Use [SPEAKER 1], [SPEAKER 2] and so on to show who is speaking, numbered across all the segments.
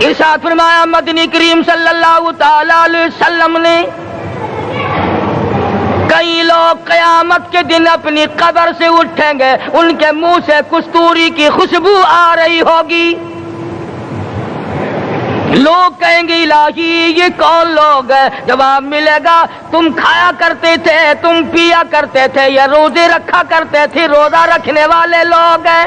[SPEAKER 1] ارشاد فرمایا مدنی کریم صلی اللہ تعالی علیہ وسلم نے کئی لوگ قیامت کے دن اپنی قبر سے اٹھیں گے، ان کے منہ سے کستوری کی خوشبو آ رہی ہوگی، لوگ کہیں گے الہی یہ کون لوگ ہیں؟ جواب ملے گا تم کھایا کرتے تھے، تم پیا کرتے تھے، یا روزے رکھا کرتے تھے، روزہ رکھنے والے لوگ ہیں۔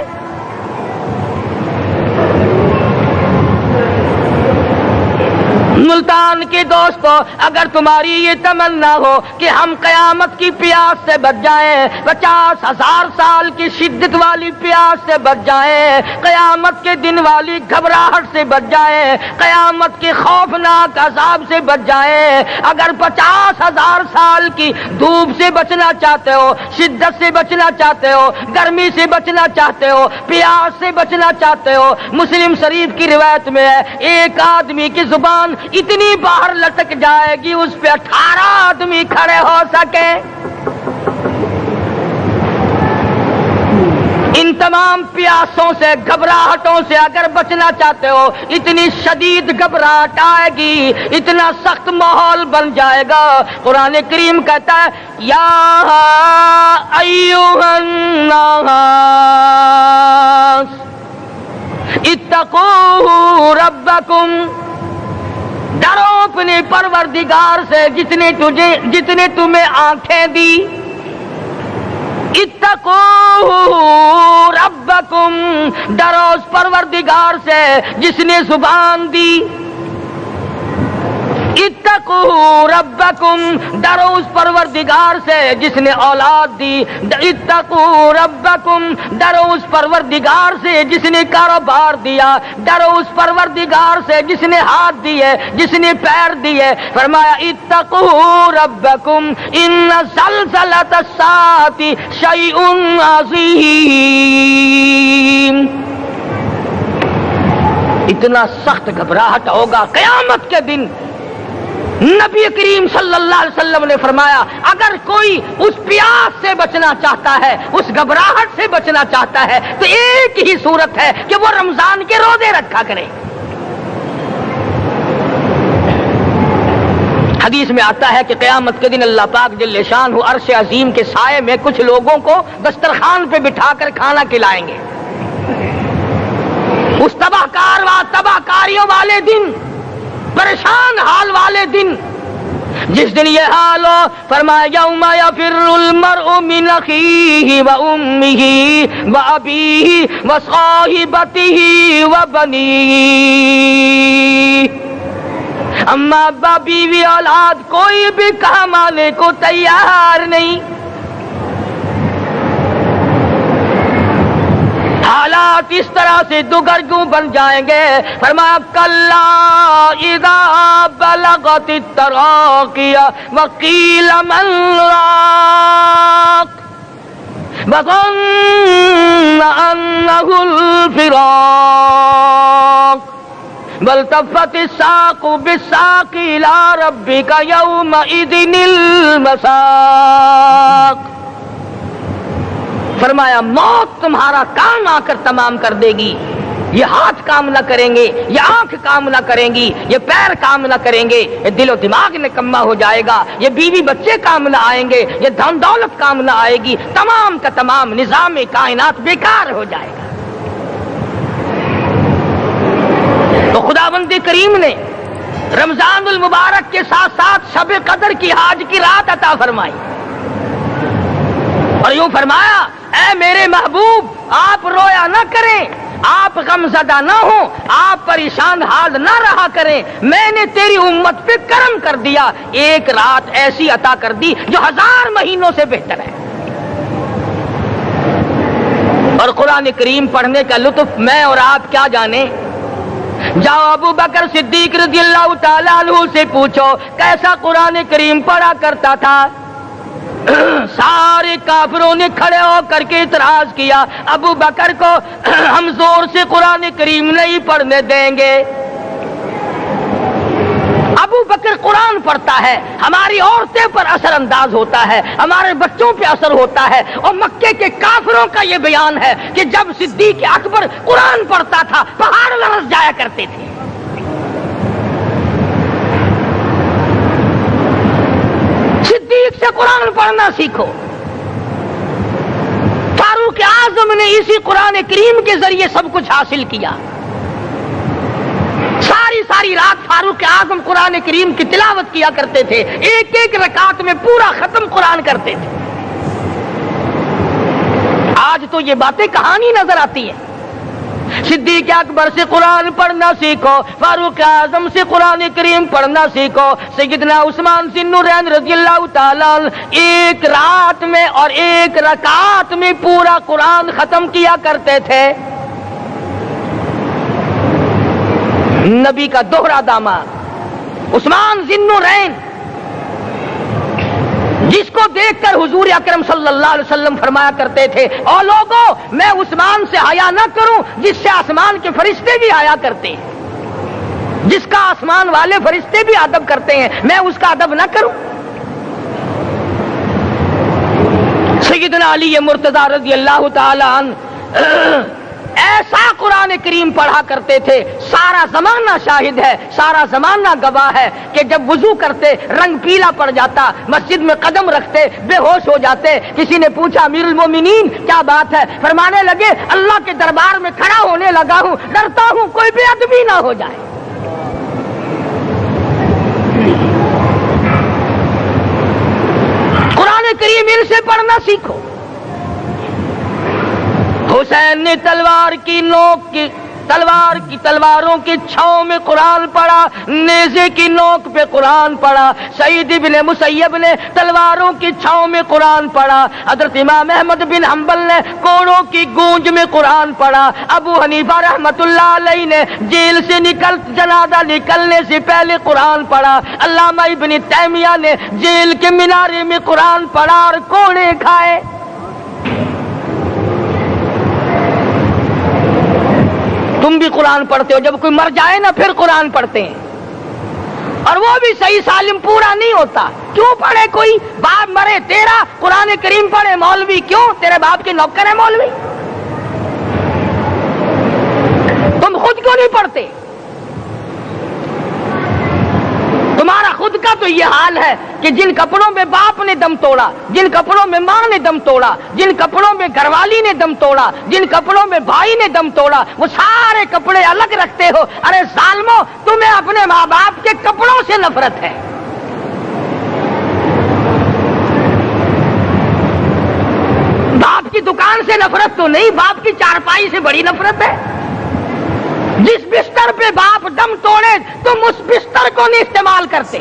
[SPEAKER 1] ملتان کے دوستو، اگر تمہاری یہ تمنا ہو کہ ہم قیامت کی پیاس سے بچ جائیں، 50,000 سال کی شدت والی پیاس سے بچ جائیں، قیامت کے دن والی گھبراہٹ سے بچ جائیں، قیامت کے خوفناک عذاب سے بچ جائیں، اگر 50,000 سال کی دھوپ سے بچنا چاہتے ہو، شدت سے بچنا چاہتے ہو، گرمی سے بچنا چاہتے ہو، پیاس سے بچنا چاہتے ہو، مسلم شریف کی روایت میں ہے ایک آدمی کی زبان اتنی باہر لٹک جائے گی اس پہ 18 آدمی کھڑے ہو سکے۔ ان تمام پیاسوں سے، گھبراہٹوں سے اگر بچنا چاہتے ہو، اتنی شدید گھبراہٹ آئے گی، اتنا سخت ماحول بن جائے گا، قرآن کریم کہتا ہے یا ایھا الناس اتقوا ربکم، ڈرو اپنے پروردگار سے جتنے تمہیں آنکھیں دی، اتقوا ربکم، ڈرو اس پروردگار سے جس نے زبان دی، اتقوا ربکم، ڈرو اس پروردگار سے جس نے اولاد دی، اتقوا ربکم، ڈرو اس پروردگار سے جس نے کاروبار دیا، ڈرو اس پروردگار سے جس نے ہاتھ دیے، جس نے پیر دیے، فرمایا اتقوا ربکم ان زلزلۃ الساعۃ شیء عظیم، اتنا سخت گھبراہٹ ہوگا قیامت کے دن۔ نبی کریم صلی اللہ علیہ وسلم نے فرمایا اگر کوئی اس پیاس سے بچنا چاہتا ہے، اس گھبراہٹ سے بچنا چاہتا ہے، تو ایک ہی صورت ہے کہ وہ رمضان کے روزے رکھا کرے۔ حدیث میں آتا ہے کہ قیامت کے دن اللہ پاک جل شانہ عرش عظیم کے سائے میں کچھ لوگوں کو دسترخوان پہ بٹھا کر کھانا کھلائیں گے۔ اس تباہ کاریوں والے دن، پریشان حال والے دن، جس دن یہ حال ہو، فرمایا یوم یفر المرء من اخیہ وامہ وابیہ وصاحبتہ وبنیہ، اما ابا بیوی اولاد کوئی بھی کام آنے کو تیار نہیں۔ حالات اس طرح سے دگرگوں بن جائیں گے، فرمایا کلا اذا بلغت التراقی وقیل من راق وظن انہ الفراق والتفت الساق بالساق الى ربک یومئذ المساق، فرمایا موت تمہارا کام آ کر تمام کر دے گی، یہ ہاتھ کام نہ کریں گے، یہ آنکھ کام نہ کریں گی، یہ پیر کام نہ کریں گے، یہ دل و دماغ نکما ہو جائے گا، یہ بیوی بچے کام نہ آئیں گے، یہ دھن دولت کام نہ آئے گی، تمام کا تمام نظام کائنات بیکار ہو جائے گا۔ تو خداوند کریم نے رمضان المبارک کے ساتھ ساتھ شب قدر کی حاج کی رات عطا فرمائی، اور یوں فرمایا اے میرے محبوب آپ رویا نہ کریں، آپ غمزدہ نہ ہوں، آپ پریشان حال نہ رہا کریں، میں نے تیری امت پہ کرم کر دیا، ایک رات ایسی عطا کر دی جو 1000 مہینوں سے بہتر ہے۔ اور قرآن کریم پڑھنے کا لطف میں اور آپ کیا جانیں، جاؤ ابو بکر صدیق رضی اللہ تعالیٰ عنہ سے پوچھو کیسا قرآن کریم پڑھا کرتا تھا۔ سارے کافروں نے کھڑے ہو کر کے اعتراض کیا ابو بکر کو ہم زور سے قرآن کریم نہیں پڑھنے دیں گے۔ ابو بکر قرآن پڑھتا ہے، ہماری عورتیں پر اثر انداز ہوتا ہے، ہمارے بچوں پہ اثر ہوتا ہے، اور مکے کے کافروں کا یہ بیان ہے کہ جب صدیق اکبر قرآن پڑھتا تھا پہاڑ لرز جایا کرتے تھے۔ سے قرآن پڑھنا سیکھو. فاروق اعظم نے اسی قرآن کریم کے ذریعے سب کچھ حاصل کیا. ساری رات فاروق اعظم قرآن کریم کی تلاوت کیا کرتے تھے, ایک ایک رکعت میں پورا ختم قرآن کرتے تھے. آج تو یہ باتیں کہانی نظر آتی ہیں. صدیق اکبر سے قرآن پڑھنا سیکھو, فاروق اعظم سے قرآن کریم پڑھنا سیکھو. سیدنا عثمان ذی النورین رضی اللہ تعالیٰ ایک رات میں اور ایک رکعت میں پورا قرآن ختم کیا کرتے تھے. نبی کا دوہرا داماد عثمان ذی النورین, جس کو دیکھ کر حضور اکرم صلی اللہ علیہ وسلم فرمایا کرتے تھے, او لوگوں میں عثمان سے حیا نہ کروں جس سے آسمان کے فرشتے بھی حیا کرتے ہیں, جس کا آسمان والے فرشتے بھی ادب کرتے ہیں, میں اس کا ادب نہ کروں. سیدنا علی مرتضی رضی اللہ تعالی عنہ ایسا قرآن کریم پڑھا کرتے تھے, سارا زمانہ شاہد ہے, سارا زمانہ گواہ ہے کہ جب وضو کرتے رنگ پیلا پڑ جاتا, مسجد میں قدم رکھتے بے ہوش ہو جاتے. کسی نے پوچھا امیر المومنین کیا بات ہے؟ فرمانے لگے اللہ کے دربار میں کھڑا ہونے لگا ہوں, ڈرتا ہوں کوئی بے ادبی نہ ہو جائے. قرآن کریم ان سے پڑھنا سیکھو. حسین نے تلواروں کی چھاؤں میں قرآن پڑھا, نیزے کی نوک پہ قرآن پڑھا. سعید بن مسیب نے تلواروں کی چھاؤں میں قرآن پڑھا. حضرت امام احمد بن حنبل نے کوڑوں کی گونج میں قرآن پڑھا. ابو حنیفہ رحمت اللہ علیہ نے جیل سے جنازہ نکلنے سے پہلے قرآن پڑھا. علامہ ابن تیمیہ نے جیل کے مینارے میں قرآن پڑھا اور کوڑے کھائے. تم بھی قرآن پڑھتے ہو, جب کوئی مر جائے نا پھر قرآن پڑھتے ہیں, اور وہ بھی صحیح سالم پورا نہیں ہوتا. کیوں پڑھے؟ کوئی باپ مرے تیرا قرآن کریم پڑھے مولوی, کیوں؟ تیرے باپ کے نوکر ہے مولوی, تم خود کیوں نہیں پڑھتے؟ تمہارا خود کا تو یہ حال ہے کہ جن کپڑوں میں باپ نے دم توڑا, جن کپڑوں میں ماں نے دم توڑا, جن کپڑوں میں گھر والی نے دم توڑا, جن کپڑوں میں بھائی نے دم توڑا, وہ سارے کپڑے الگ رکھتے ہو. ارے ظالمو, تمہیں اپنے ماں باپ کے کپڑوں سے نفرت ہے. باپ کی دکان سے نفرت تو نہیں, باپ کی چارپائی سے بڑی نفرت ہے. جس بستر پہ باپ دم توڑے تم اس بستر کو نہیں استعمال کرتے.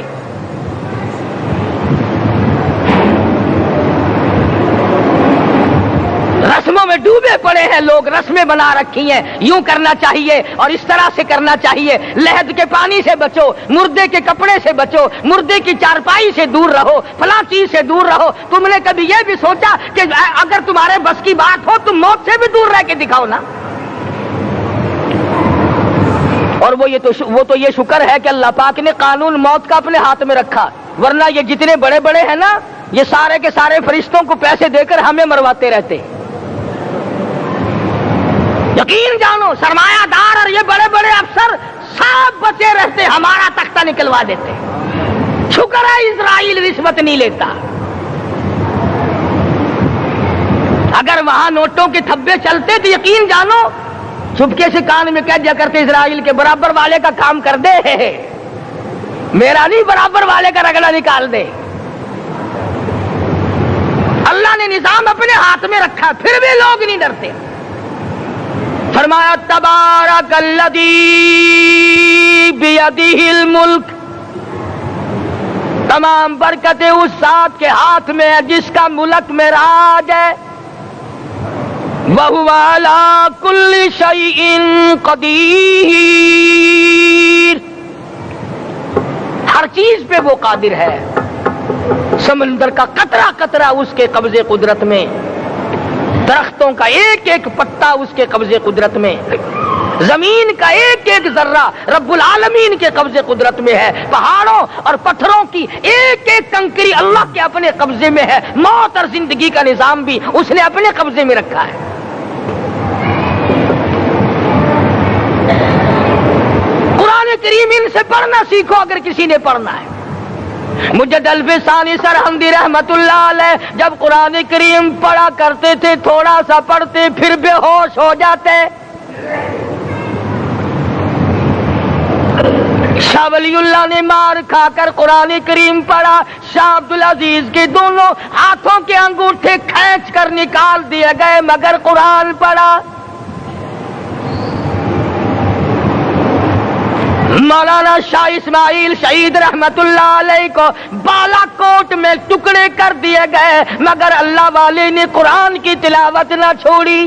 [SPEAKER 1] رسموں میں ڈوبے پڑے ہیں لوگ, رسمیں بنا رکھی ہیں, یوں کرنا چاہیے اور اس طرح سے کرنا چاہیے. لہد کے پانی سے بچو, مردے کے کپڑے سے بچو, مردے کی چارپائی سے دور رہو, فلاں چیز سے دور رہو. تم نے کبھی یہ بھی سوچا کہ اگر تمہارے بس کی بات ہو تم موت سے بھی دور رہ کے دکھاؤ نا. اور وہ تو یہ شکر ہے کہ اللہ پاک نے قانون موت کا اپنے ہاتھ میں رکھا, ورنہ یہ جتنے بڑے بڑے ہیں نا, یہ سارے کے سارے فرشتوں کو پیسے دے کر ہمیں مرواتے رہتے. یقین جانو, سرمایہ دار اور یہ بڑے بڑے افسر سب بچے رہتے, ہمارا تختہ نکلوا دیتے. شکر ہے اسرائیل رشوت نہیں لیتا. اگر وہاں نوٹوں کے تھبے چلتے تو یقین جانو چپکے سے کان میں کہہ دیا کرتے اسرائیل کے برابر والے کا کام کر دے, میرا نہیں برابر والے کا رگڑا نکال دے. اللہ نے نظام اپنے ہاتھ میں رکھا, پھر بھی لوگ نہیں ڈرتے. فرمایا تبارک الذی بیدہ الملک, تمام برکتیں اس ذات کے ہاتھ میں ہے جس کا ملک میں راج ہے. وَهُوَ عَلَى كُلِّ شَيْءٍ قَدِيرٌ, ہر چیز پہ وہ قادر ہے. سمندر کا قطرہ قطرہ اس کے قبضے قدرت میں, درختوں کا ایک ایک پتا اس کے قبضے قدرت میں, زمین کا ایک ایک ذرہ رب العالمین کے قبضے قدرت میں ہے. پہاڑوں اور پتھروں کی ایک ایک کنکری اللہ کے اپنے قبضے میں ہے. موت اور زندگی کا نظام بھی اس نے اپنے قبضے میں رکھا ہے. قرآن کریم ان سے پڑھنا سیکھو اگر کسی نے پڑھنا ہے. مجد الفسانی سرہندی رحمت اللہ علیہ جب قرآن کریم پڑھا کرتے تھے تھوڑا سا پڑھتے پھر بے ہوش ہو جاتے. شاہ ولی اللہ نے مار کھا کر قرآن کریم پڑھا. شاہ عبدالعزیز کے دونوں ہاتھوں کے انگوٹھے کھینچ کر نکال دیے گئے مگر قرآن پڑھا. مولانا شاہ اسماعیل شہید رحمت اللہ علیہ کو بالا کوٹ میں ٹکڑے کر دیے گئے مگر اللہ والے نے قرآن کی تلاوت نہ چھوڑی.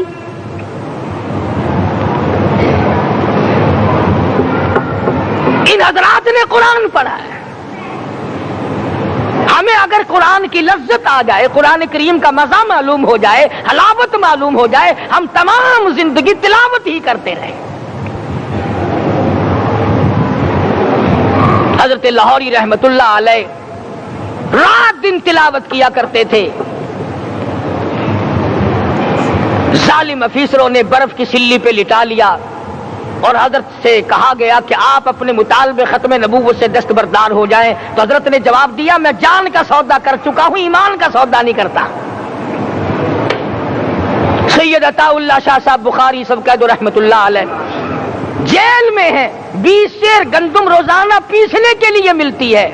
[SPEAKER 1] ان حضرات نے قرآن پڑھا ہے. ہمیں اگر قرآن کی لذت آ جائے, قرآن کریم کا مزہ معلوم ہو جائے, حلاوت معلوم ہو جائے, ہم تمام زندگی تلاوت ہی کرتے رہیں. حضرت لاہوری رحمت اللہ علیہ رات دن تلاوت کیا کرتے تھے. ظالم افیسروں نے برف کی سلی پہ لٹا لیا اور حضرت سے کہا گیا کہ آپ اپنے مطالبے ختم نبوت سے دستبردار ہو جائیں. تو حضرت نے جواب دیا میں جان کا سودا کر چکا ہوں, ایمان کا سودا نہیں کرتا. سید عطا اللہ شاہ صاحب بخاری سب کہہ دو رحمت اللہ علیہ جیل میں ہیں. 20 سیر گندم روزانہ پیسنے کے لیے ملتی ہے.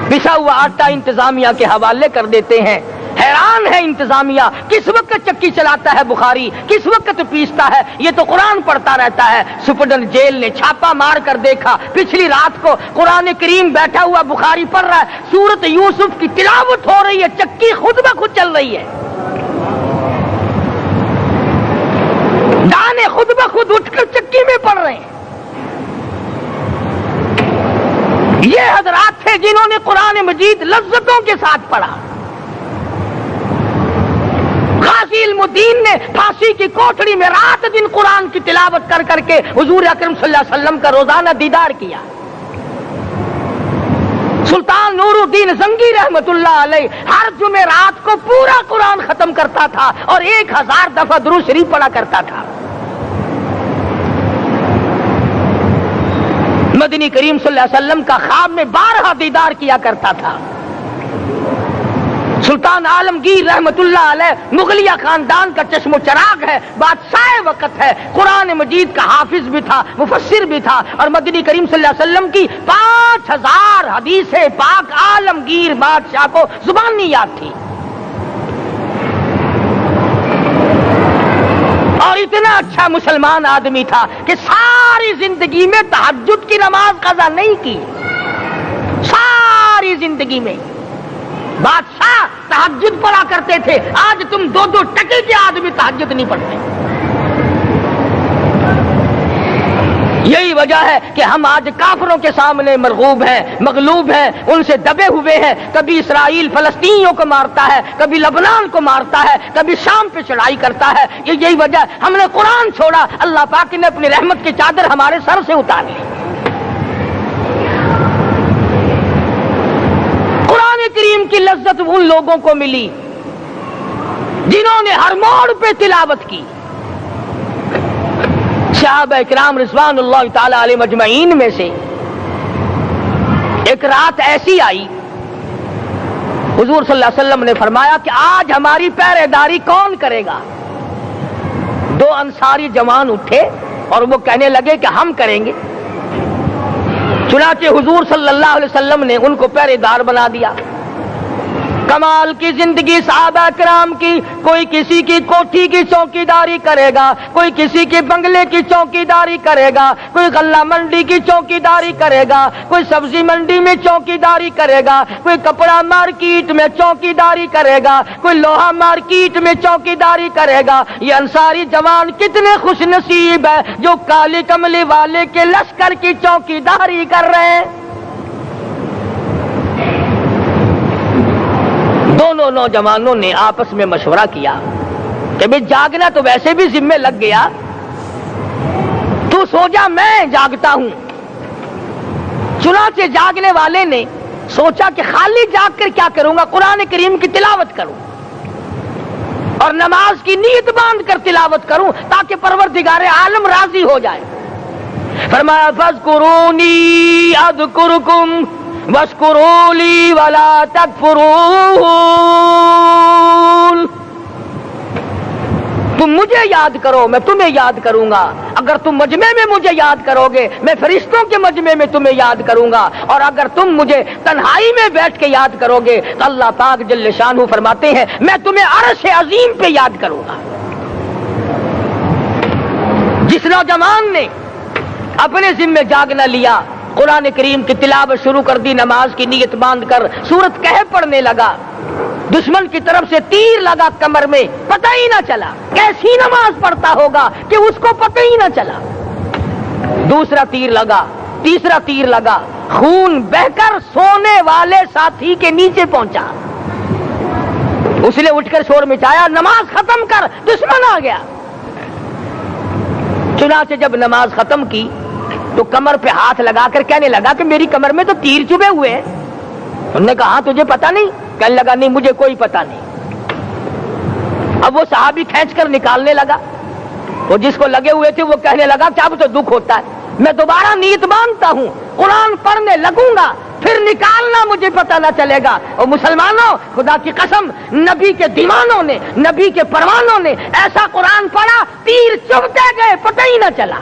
[SPEAKER 1] پسا ہوا آٹا انتظامیہ کے حوالے کر دیتے ہیں. حیران ہے انتظامیہ, کس وقت چکی چلاتا ہے بخاری, کس وقت پیستا ہے, یہ تو قرآن پڑھتا رہتا ہے. سپرڈنٹ جیل نے چھاپا مار کر دیکھا, پچھلی رات کو قرآن کریم بیٹھا ہوا بخاری پڑھ رہا ہے, سورت یوسف کی تلاوت ہو رہی ہے, چکی خود بخود چل رہی ہے, دانے خود بخود اٹھ کر چکی میں پڑھ رہے ہیں. یہ حضرات تھے جنہوں نے قرآن مجید لذتوں کے ساتھ پڑھا. غازی علم الدین نے پھانسی کی کوٹڑی میں رات دن قرآن کی تلاوت کر کر کے حضور اکرم صلی اللہ علیہ وسلم کا روزانہ دیدار کیا. سلطان نور الدین زنگی رحمت اللہ علیہ ہر جمعرات کو پورا قرآن ختم کرتا تھا اور 1000 دفعہ درود شریف پڑھا کرتا تھا. مدنی کریم صلی اللہ علیہ وسلم کا خواب میں 12 دیدار کیا کرتا تھا. سلطان عالمگیر رحمت اللہ علیہ مغلیہ خاندان کا چشم و چراغ ہے, بادشاہ وقت ہے, قرآن مجید کا حافظ بھی تھا, مفسر بھی تھا, اور مدنی کریم صلی اللہ علیہ وسلم کی 5000 حدیث پاک عالمگیر بادشاہ کو زبانی یاد تھی. اور اتنا اچھا مسلمان آدمی تھا کہ ساری زندگی میں تہجد کی نماز قضا نہیں کی. ساری زندگی میں بادشاہ تہجد پڑھا کرتے تھے. آج تم 2 ٹکے کے آدمی تہجد نہیں پڑھتے. یہی وجہ ہے کہ ہم آج کافروں کے سامنے مرغوب ہیں, مغلوب ہیں, ان سے دبے ہوئے ہیں. کبھی اسرائیل فلسطینیوں کو مارتا ہے, کبھی لبنان کو مارتا ہے, کبھی شام پہ چڑھائی کرتا ہے. یہی وجہ, ہم نے قرآن چھوڑا, اللہ پاک نے اپنی رحمت کی چادر ہمارے سر سے اتاری. قرآن کریم کی لذت ان لوگوں کو ملی جنہوں نے ہر موڑ پہ تلاوت کی. صحابہ اکرام رضوان اللہ تعالی علیہ مجمعین میں سے ایک رات ایسی آئی, حضور صلی اللہ علیہ وسلم نے فرمایا کہ آج ہماری پہرے داری کون کرے گا. 2 انصاری جوان اٹھے اور وہ کہنے لگے کہ ہم کریں گے. چنانچہ حضور صلی اللہ علیہ وسلم نے ان کو پہرے دار بنا دیا. کمال کی زندگی صحابہ کرام کی, کوئی کسی کی کوٹھی کی چوکیداری کرے گا, کوئی کسی کے بنگلے کی چوکیداری کرے گا, کوئی غلہ منڈی کی چوکیداری کرے گا, کوئی سبزی منڈی میں چوکیداری کرے گا, کوئی کپڑا مارکیٹ میں چوکیداری کرے گا, کوئی لوہا مارکیٹ میں چوکیداری کرے گا. یہ انصاری جوان کتنے خوش نصیب ہے جو کالی کملی والے کے لشکر کی چوکیداری کر رہے ہیں. دونوں نوجوانوں نے آپس میں مشورہ کیا کہ بھئی جاگنا تو ویسے بھی ذمہ لگ گیا, تو سو جا میں جاگتا ہوں. چنانچہ جاگنے والے نے سوچا کہ خالی جاگ کر کیا کروں گا, قرآن کریم کی تلاوت کروں اور نماز کی نیت باندھ کر تلاوت کروں تاکہ پروردگار عالم راضی ہو جائے. فرمایا فاذکرونی اذکرکم, واشکروا لی ولا تکفرون. تم مجھے یاد کرو میں تمہیں یاد کروں گا. اگر تم مجمع میں مجھے یاد کرو گے میں فرشتوں کے مجمع میں تمہیں یاد کروں گا. اور اگر تم مجھے تنہائی میں بیٹھ کے یاد کرو گے تو اللہ پاک جل شانہ فرماتے ہیں میں تمہیں عرش عظیم پہ یاد کروں گا. جس نوجوان نے اپنے ذمہ جاگ نہ لیا، قرآن کریم کی تلاوت شروع کر دی، نماز کی نیت باندھ کر سورت کہف پڑھنے لگا، دشمن کی طرف سے تیر لگا کمر میں، پتہ ہی نہ چلا. کیسی نماز پڑھتا ہوگا کہ اس کو پتہ ہی نہ چلا. دوسرا تیر لگا، تیسرا تیر لگا، خون بہ کر سونے والے ساتھی کے نیچے پہنچا. اس نے اٹھ کر شور مچایا نماز ختم کر دشمن آ گیا. چنانچہ جب نماز ختم کی تو کمر پہ ہاتھ لگا کر کہنے لگا کہ میری کمر میں تو تیر چبھے ہوئے ہیں. انہوں نے کہا تجھے پتا نہیں؟ کہنے لگا نہیں مجھے کوئی پتا نہیں. اب وہ صحابی کھینچ کر نکالنے لگا. وہ جس کو لگے ہوئے تھے وہ کہنے لگا کہ اب تو دکھ ہوتا ہے، میں دوبارہ نیت باندھتا ہوں، قرآن پڑھنے لگوں گا، پھر نکالنا مجھے پتہ نہ چلے گا. اور مسلمانوں خدا کی قسم نبی کے دیوانوں نے، نبی کے پروانوں نے ایسا قرآن پڑھا تیر چبھتے گئے پتہ ہی نہ چلا.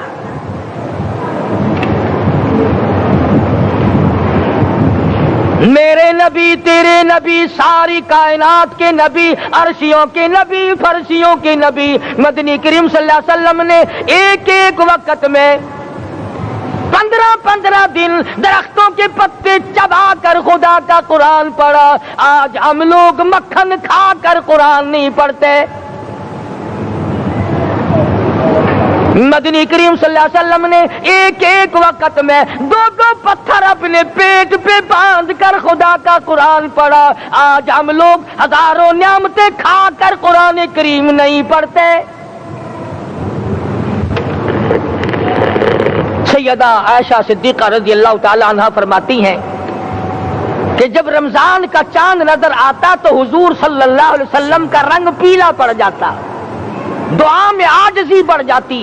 [SPEAKER 1] میرے نبی تیرے نبی ساری کائنات کے نبی، عرشیوں کے نبی، فرشیوں کے نبی مدنی کریم صلی اللہ علیہ وسلم نے ایک ایک وقت میں 15 دن درختوں کے پتے چبا کر خدا کا قرآن پڑھا. آج ہم لوگ مکھن کھا کر قرآن نہیں پڑھتے. مدنی کریم صلی اللہ علیہ وسلم نے ایک ایک وقت میں 2 پتھر اپنے پیٹ پہ باندھ کر خدا کا قرآن پڑھا. آج ہم لوگ ہزاروں نعمتیں کھا کر قرآن کریم نہیں پڑھتے. سیدہ عائشہ صدیقہ رضی اللہ تعالی عنہا فرماتی ہیں کہ جب رمضان کا چاند نظر آتا تو حضور صلی اللہ علیہ وسلم کا رنگ پیلا پڑ جاتا، دعا میں عاجزی بڑھ جاتی،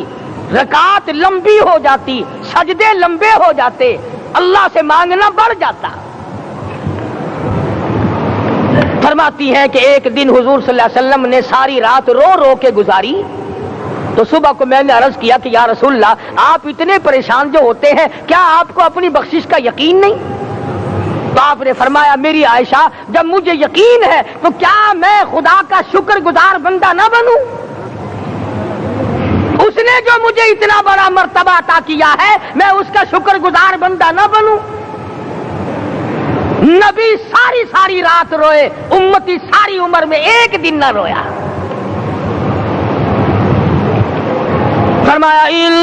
[SPEAKER 1] رکعات لمبی ہو جاتی، سجدے لمبے ہو جاتے، اللہ سے مانگنا بڑھ جاتا. فرماتی ہیں کہ ایک دن حضور صلی اللہ علیہ وسلم نے ساری رات رو رو کے گزاری. تو صبح کو میں نے عرض کیا کہ یا رسول اللہ آپ اتنے پریشان جو ہوتے ہیں کیا آپ کو اپنی بخشش کا یقین نہیں؟ تو آپ نے فرمایا میری عائشہ جب مجھے یقین ہے تو کیا میں خدا کا شکر گزار بندہ نہ بنوں؟ اس نے جو مجھے اتنا بڑا مرتبہ عطا کیا ہے میں اس کا شکر گزار بندہ نہ بنوں؟ نبی ساری رات روئے، امتی ساری عمر میں ایک دن نہ رویا. فرمایا ان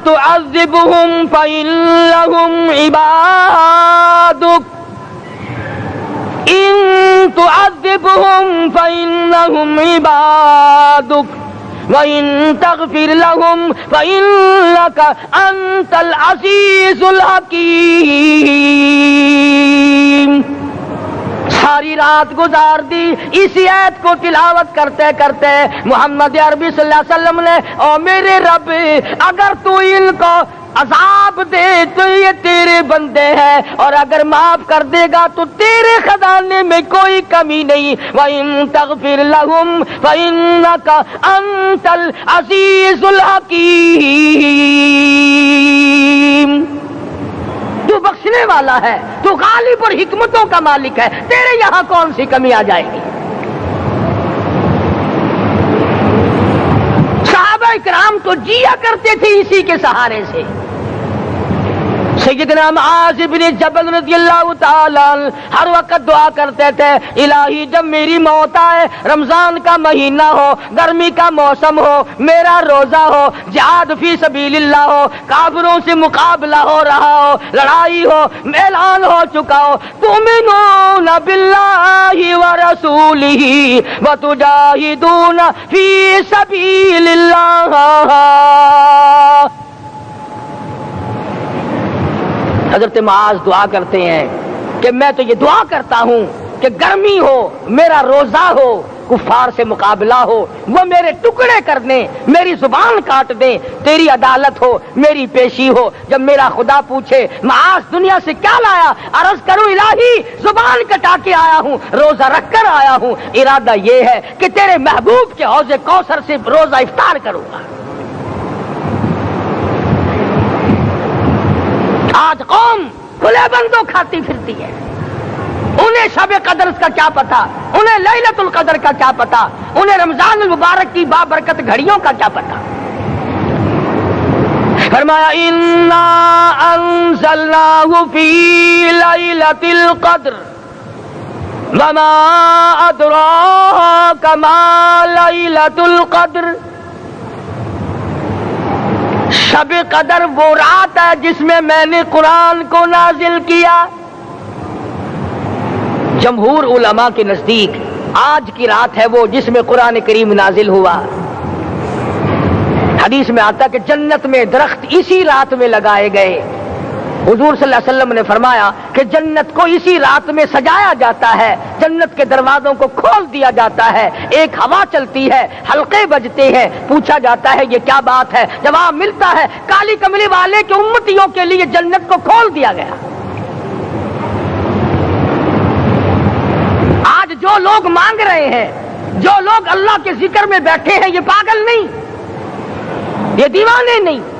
[SPEAKER 1] تعذبهم فإنهم عبادك، ان تعذبهم فإنهم عبادك وَإِن تَغْفِرْ لَهُمْ فَإِنَّكَ أَنْتَ الْعَزِيزُ الْحَكِيمُ. ساری رات گزار دی اسی آیت کو تلاوت کرتے کرتے. محمد عربی صلی اللہ علیہ وسلم نے او میرے رب اگر تو ان کو عذاب دے تو یہ تیرے بندے ہیں، اور اگر معاف کر دے گا تو تیرے خزانے میں کوئی کمی نہیں. وَإِن تَغْفِرْ لَهُمْ فَإِنَّكَ أَنْتَ الْعَزِيزُ الْحَكِيمُ. تو بخشنے والا ہے، تو غالب اور حکمتوں کا مالک ہے، تیرے یہاں کون سی کمی آ جائے گی؟ صحابہ کرام تو جیا کرتے تھے اسی کے سہارے سے. سیدنا معاذ بن جبل رضی اللہ تعالیٰ ہر وقت دعا کرتے تھے الہی جب میری موت آئے، رمضان کا مہینہ ہو، گرمی کا موسم ہو، میرا روزہ ہو، جہاد فی سبیل اللہ ہو، کافروں سے مقابلہ ہو رہا ہو، لڑائی ہو، اعلان ہو چکا ہو، تؤمنون باللہ ورسولہ وتجاہدون فی سبیل اللہ. حضرت معاذ دعا کرتے ہیں کہ میں تو یہ دعا کرتا ہوں کہ گرمی ہو، میرا روزہ ہو، کفار سے مقابلہ ہو، وہ میرے ٹکڑے کر دیں، میری زبان کاٹ دیں، تیری عدالت ہو، میری پیشی ہو۔ جب میرا خدا پوچھے معاذ دنیا سے کیا لایا، عرض کروں الہی زبان کٹا کے آیا ہوں، روزہ رکھ کر آیا ہوں، ارادہ یہ ہے کہ تیرے محبوب کے حوض کوثر سے روزہ افطار کروں گا۔ آج قوم کھلے بندوں کھاتی پھرتی ہے، انہیں شب قدر کا کیا پتا، انہیں لیلۃ القدر کا کیا پتا، انہیں رمضان المبارک کی بابرکت گھڑیوں کا کیا پتا۔ فرمایا انا انزلناہ فی لیلۃ القدر وما ادراک ما لیلۃ القدر۔ شب قدر وہ رات ہے جس میں نے قرآن کو نازل کیا۔ جمہور علماء کے نزدیک آج کی رات ہے وہ جس میں قرآن کریم نازل ہوا۔ حدیث میں آتا کہ جنت میں درخت اسی رات میں لگائے گئے۔ حضور صلی اللہ علیہ وسلم نے فرمایا کہ جنت کو اسی رات میں سجایا جاتا ہے، جنت کے دروازوں کو کھول دیا جاتا ہے، ایک ہوا چلتی ہے، حلقے بجتے ہیں، پوچھا جاتا ہے یہ کیا بات ہے، جواب ملتا ہے کالی کملی والے کے امتیوں کے لیے جنت کو کھول دیا گیا۔ آج جو لوگ مانگ رہے ہیں، جو لوگ اللہ کے ذکر میں بیٹھے ہیں، یہ پاگل نہیں، یہ دیوانے نہیں۔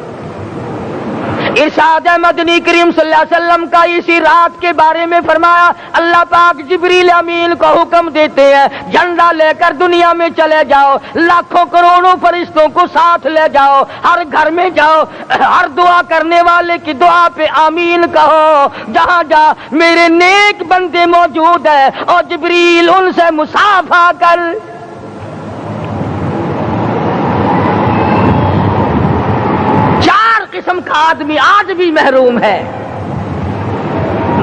[SPEAKER 1] ارشاد مدنی کریم صلی اللہ علیہ وسلم کا اسی رات کے بارے میں فرمایا، اللہ پاک جبریل امین کو حکم دیتے ہیں جھنڈا لے کر دنیا میں چلے جاؤ، لاکھوں کروڑوں فرشتوں کو ساتھ لے جاؤ، ہر گھر میں جاؤ، ہر دعا کرنے والے کی دعا پہ آمین کہو، جہاں جا میرے نیک بندے موجود ہیں اور جبریل ان سے مصافحہ کر۔ قسم کا آدمی آج بھی محروم ہے،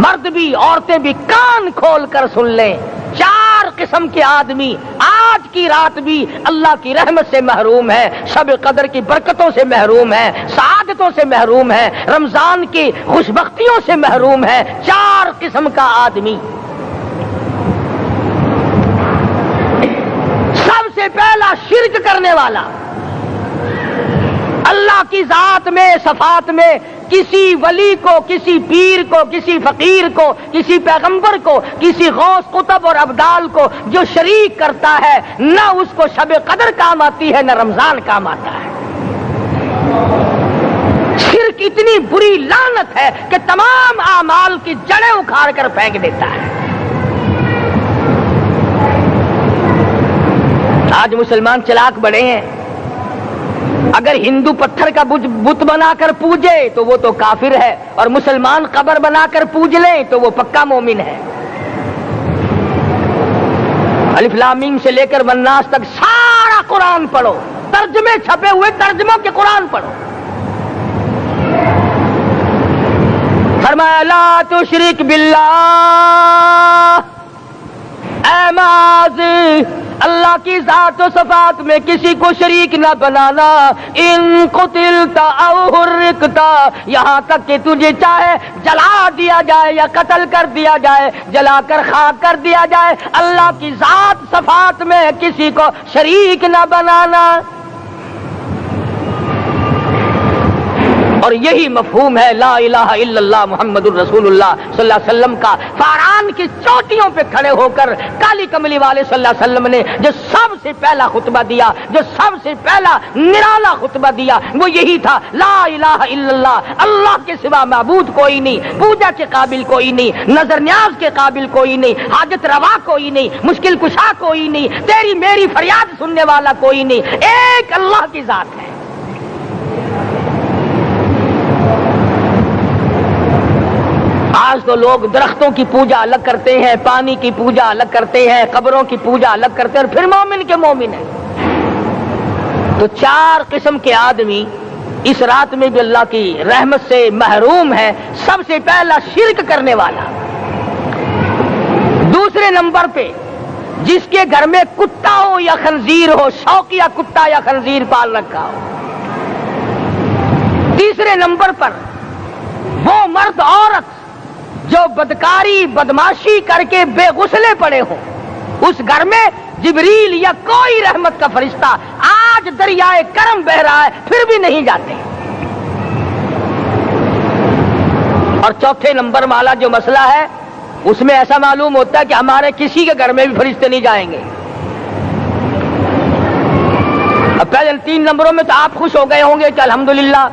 [SPEAKER 1] مرد بھی عورتیں بھی کان کھول کر سن لیں، چار قسم کے آدمی آج کی رات بھی اللہ کی رحمت سے محروم ہے، شب قدر کی برکتوں سے محروم ہے، سعادتوں سے محروم ہے، رمضان کی خوشبختیوں سے محروم ہے۔ چار قسم کا آدمی۔ سب سے پہلا شرک کرنے والا، اللہ کی ذات میں صفات میں کسی ولی کو، کسی پیر کو، کسی فقیر کو، کسی پیغمبر کو، کسی غوث قطب اور ابدال کو جو شریک کرتا ہے، نہ اس کو شب قدر کام آتی ہے، نہ رمضان کام آتا ہے۔ شرک اتنی بری لعنت ہے کہ تمام اعمال کی جڑیں اکھاڑ کر پھینک دیتا ہے۔ آج مسلمان چلاک بڑے ہیں، اگر ہندو پتھر کا بت بنا کر پوجے تو وہ تو کافر ہے، اور مسلمان قبر بنا کر پوج لیں تو وہ پکا مومن ہے۔ الف لام میم سے لے کر والناس تک سارا قرآن پڑھو، ترجمے چھپے ہوئے ترجموں کے قرآن پڑھو۔ فرمایا لا تشرک باللہ، اے معاذ اللہ کی ذات و صفات میں کسی کو شریک نہ بنانا۔ ان قتلتا او حرقتا، یہاں تک کہ تجھے چاہے جلا دیا جائے یا قتل کر دیا جائے، جلا کر خاک کر دیا جائے، اللہ کی ذات صفات میں کسی کو شریک نہ بنانا۔ اور یہی مفہوم ہے لا الہ الا اللہ محمد الرسول اللہ صلی اللہ علیہ وسلم کا۔ فاران کی چوٹیوں پہ کھڑے ہو کر کالی کملی والے صلی اللہ علیہ وسلم نے جو سب سے پہلا خطبہ دیا، جو سب سے پہلا نرالا خطبہ دیا، وہ یہی تھا لا الہ الا اللہ، اللہ کے سوا معبود کوئی نہیں، پوجا کے قابل کوئی نہیں، نظر نیاز کے قابل کوئی نہیں، حاجت روا کوئی نہیں، مشکل کشا کوئی نہیں، تیری میری فریاد سننے والا کوئی نہیں، ایک اللہ کی ذات ہے۔ آج تو لوگ درختوں کی پوجا الگ کرتے ہیں، پانی کی پوجا الگ کرتے ہیں، قبروں کی پوجا الگ کرتے ہیں، اور پھر مومن کے مومن ہیں۔ تو چار قسم کے آدمی اس رات میں بھی اللہ کی رحمت سے محروم ہے۔ سب سے پہلا شرک کرنے والا، دوسرے نمبر پہ جس کے گھر میں کتا ہو یا خنزیر ہو، شوقیہ کتا یا خنزیر پال رکھا ہو، تیسرے نمبر پر وہ مرد عورت جو بدکاری بدماشی کر کے بے غسلے پڑے ہوں، اس گھر میں جبریل یا کوئی رحمت کا فرشتہ آج دریائے کرم بہ رہا ہے پھر بھی نہیں جاتے. اور چوتھے نمبر والا جو مسئلہ ہے اس میں ایسا معلوم ہوتا ہے کہ ہمارے کسی کے گھر میں بھی فرشتے نہیں جائیں گے. اب پہلے 3 نمبروں میں تو آپ خوش ہو گئے ہوں گے کہ الحمدللہ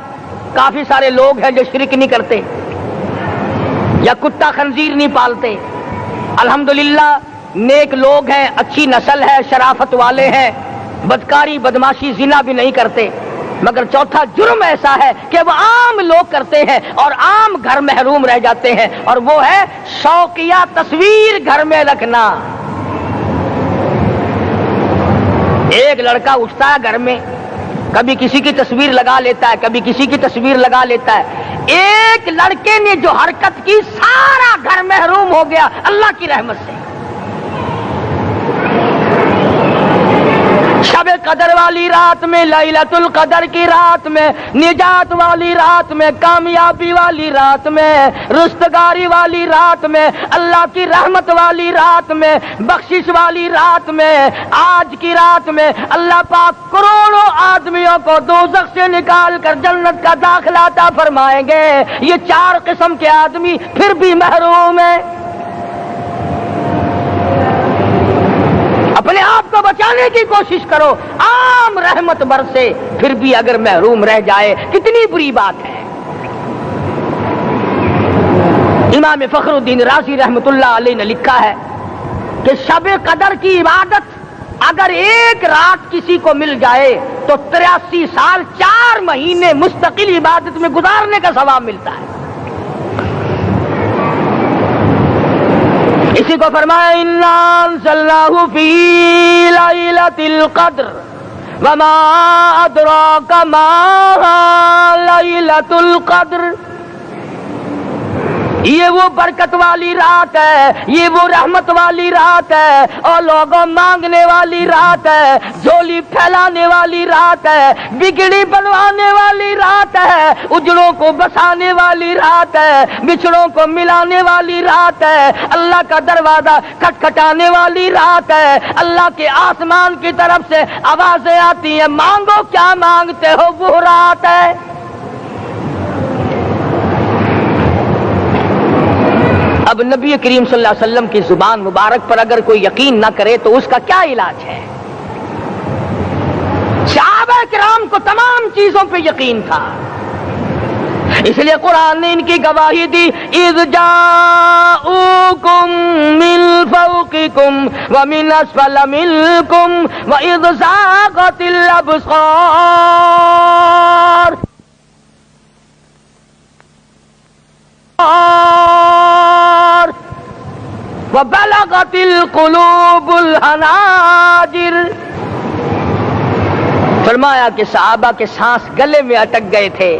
[SPEAKER 1] کافی سارے لوگ ہیں جو شرک نہیں کرتے یا کتا خنزیر نہیں پالتے. الحمدللہ نیک لوگ ہیں، اچھی نسل ہے، شرافت والے ہیں، بدکاری بدماشی زنا بھی نہیں کرتے. مگر چوتھا جرم ایسا ہے کہ وہ عام لوگ کرتے ہیں اور عام گھر محروم رہ جاتے ہیں، اور وہ ہے شوقیہ تصویر گھر میں رکھنا. ایک لڑکا اٹھتا ہے گھر میں، کبھی کسی کی تصویر لگا لیتا ہے، کبھی کسی کی تصویر لگا لیتا ہے. ایک لڑکے نے جو حرکت کی سارا گھر محروم ہو گیا اللہ کی رحمت سے. شب قدر والی رات میں، لیلۃ القدر کی رات میں، نجات والی رات میں، کامیابی والی رات میں، رستگاری والی رات میں، اللہ کی رحمت والی رات میں، بخشش والی رات میں، آج کی رات میں اللہ پاک کروڑوں آدمیوں کو دوزخ سے نکال کر جنت کا داخلہ عطا فرمائیں گے. یہ 4 قسم کے آدمی پھر بھی محروم ہیں. اپنے آپ کو بچانے کی کوشش کرو. عام رحمت برسے پھر بھی اگر محروم رہ جائے کتنی بری بات ہے. امام فخر الدین رازی رحمت اللہ علیہ نے لکھا ہے کہ شب قدر کی عبادت اگر ایک رات کسی کو مل جائے تو 83 سال 4 مہینے مستقل عبادت میں گزارنے کا ثواب ملتا ہے. اسی کو فرمایا انا انزلناہ فی لیلۃ القدر وما ادراک ما لیلۃ القدر. یہ وہ برکت والی رات ہے، یہ وہ رحمت والی رات ہے، اور لوگوں مانگنے والی رات ہے، جھولی پھیلانے والی رات ہے، بگڑی بنوانے والی رات ہے، اجڑوں کو بسانے والی رات ہے، بچھڑوں کو ملانے والی رات ہے، اللہ کا دروازہ کھٹکھٹانے والی رات ہے. اللہ کے آسمان کی طرف سے آوازیں آتی ہیں مانگو کیا مانگتے ہو، وہ رات ہے. اب نبی کریم صلی اللہ علیہ وسلم کی زبان مبارک پر اگر کوئی یقین نہ کرے تو اس کا کیا علاج ہے؟ صحابہ کرام کو تمام چیزوں پہ یقین تھا، اس لیے قرآن نے ان کی گواہی دی اذ جاءوکم من فوقکم ومن اسفل منکم واذ زاغت الابصار وبلغت القلوب الحناجر. فرمایا کہ صحابہ کے سانس گلے میں اٹک گئے تھے،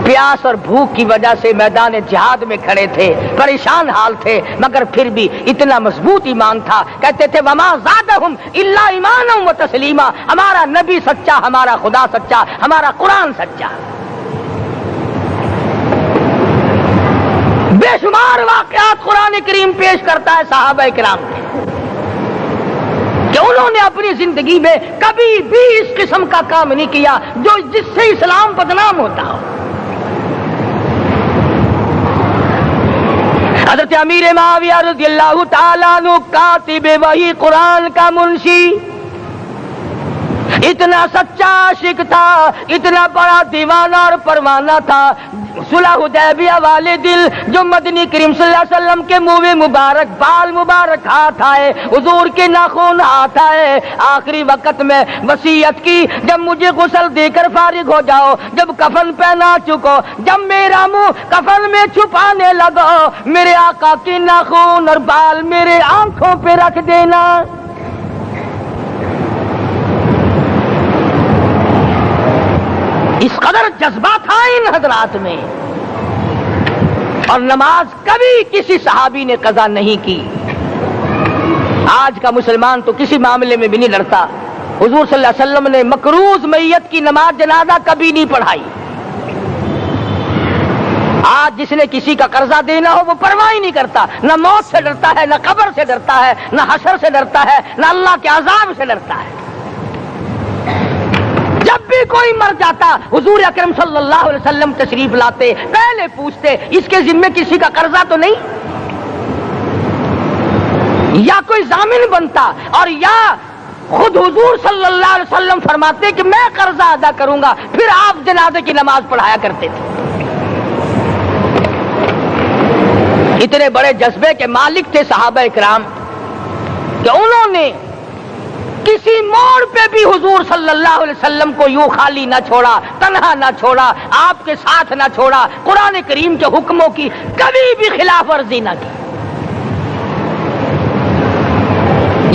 [SPEAKER 1] پیاس اور بھوک کی وجہ سے میدان جہاد میں کھڑے تھے، پریشان حال تھے، مگر پھر بھی اتنا مضبوط ایمان تھا. کہتے تھے وما زادہم الا ایمانا و تسلیما. ہمارا نبی سچا، ہمارا خدا سچا، ہمارا قرآن سچا. بے شمار واقعات قرآن کریم پیش کرتا ہے صحابہ کرام کے کہ انہوں نے اپنی زندگی میں کبھی بھی اس قسم کا کام نہیں کیا جو جس سے اسلام بدنام ہوتا ہو. حضرت امیر معاویہ رضی اللہ تعالیٰ عنہ کاتب وحی قرآن کا منشی اتنا سچا عاشق تھا، اتنا بڑا دیوانہ اور پروانہ تھا. صلح حدیبیہ والے دل جو مدنی کریم صلی اللہ علیہ وسلم کے منہ مبارک بال مبارک ہاتھ آئے، حضور کے ناخن ہاتھ آئے، آخری وقت میں وصیت کی جب مجھے غسل دے کر فارغ ہو جاؤ، جب کفن پہنا چکو، جب میرا منہ کفن میں چھپانے لگو، میرے آقا کے ناخن اور بال میرے آنکھوں پہ رکھ دینا. اس قدر جذبہ تھا ان حضرات میں. اور نماز کبھی کسی صحابی نے قضا نہیں کی. آج کا مسلمان تو کسی معاملے میں بھی نہیں لڑتا. حضور صلی اللہ علیہ وسلم نے مکروز میت کی نماز جنازہ کبھی نہیں پڑھائی. آج جس نے کسی کا قرضہ دینا ہو وہ پرواہ ہی نہیں کرتا، نہ موت سے ڈرتا ہے، نہ قبر سے ڈرتا ہے، نہ حشر سے ڈرتا ہے، نہ اللہ کے عذاب سے ڈرتا ہے۔ جب بھی کوئی مر جاتا حضور اکرم صلی اللہ علیہ وسلم تشریف لاتے، پہلے پوچھتے اس کے ذمے کسی کا قرضہ تو نہیں، یا کوئی ضامن بنتا، اور یا خود حضور صلی اللہ علیہ وسلم فرماتے کہ میں قرضہ ادا کروں گا، پھر آپ جنازے کی نماز پڑھایا کرتے تھے۔ اتنے بڑے جذبے کے مالک تھے صحابہ کرام کہ انہوں نے کسی موڑ پہ بھی حضور صلی اللہ علیہ وسلم کو یوں خالی نہ چھوڑا، تنہا نہ چھوڑا، آپ کے ساتھ نہ چھوڑا، قرآن کریم کے حکموں کی کبھی بھی خلاف ورزی نہ کی۔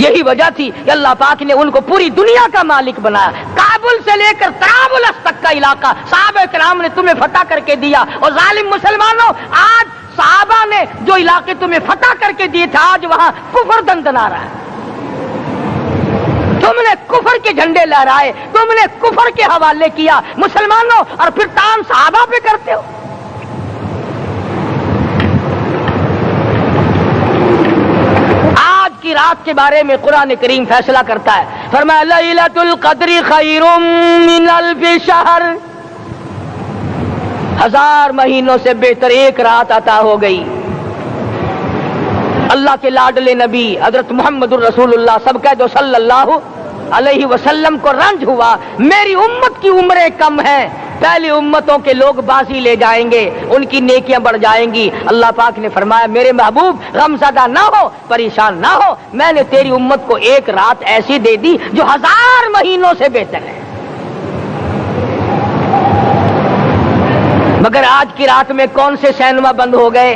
[SPEAKER 1] یہی وجہ تھی کہ اللہ پاک نے ان کو پوری دنیا کا مالک بنایا۔ کابل سے لے کر طرابلس تک کا علاقہ صحابہ کرام نے تمہیں فتح کر کے دیا، اور ظالم مسلمانوں آج صحابہ نے جو علاقے تمہیں فتح کر کے دیے تھے آج وہاں کفر دندنا رہا ہے۔ تم نے کفر کے جھنڈے لہرائے، تم نے کفر کے حوالے کیا مسلمانوں، اور پھر تان صحابہ پہ کرتے ہو۔ آج کی رات کے بارے میں قرآن کریم فیصلہ کرتا ہے، فرمایا لیلۃ القدر خیر من الف شہر، 1000 مہینوں سے بہتر ایک رات عطا ہو گئی۔ اللہ کے لاڈلے نبی حضرت محمد الرسول اللہ سب کہہ دو صلی اللہ علیہ وسلم کو رنج ہوا، میری امت کی عمریں کم ہیں، پہلی امتوں کے لوگ بازی لے جائیں گے، ان کی نیکیاں بڑھ جائیں گی۔ اللہ پاک نے فرمایا میرے محبوب غمزدہ نہ ہو، پریشان نہ ہو، میں نے تیری امت کو ایک رات ایسی دے دی جو 1000 مہینوں سے بہتر ہے۔ مگر آج کی رات میں کون سے سینما بند ہو گئے،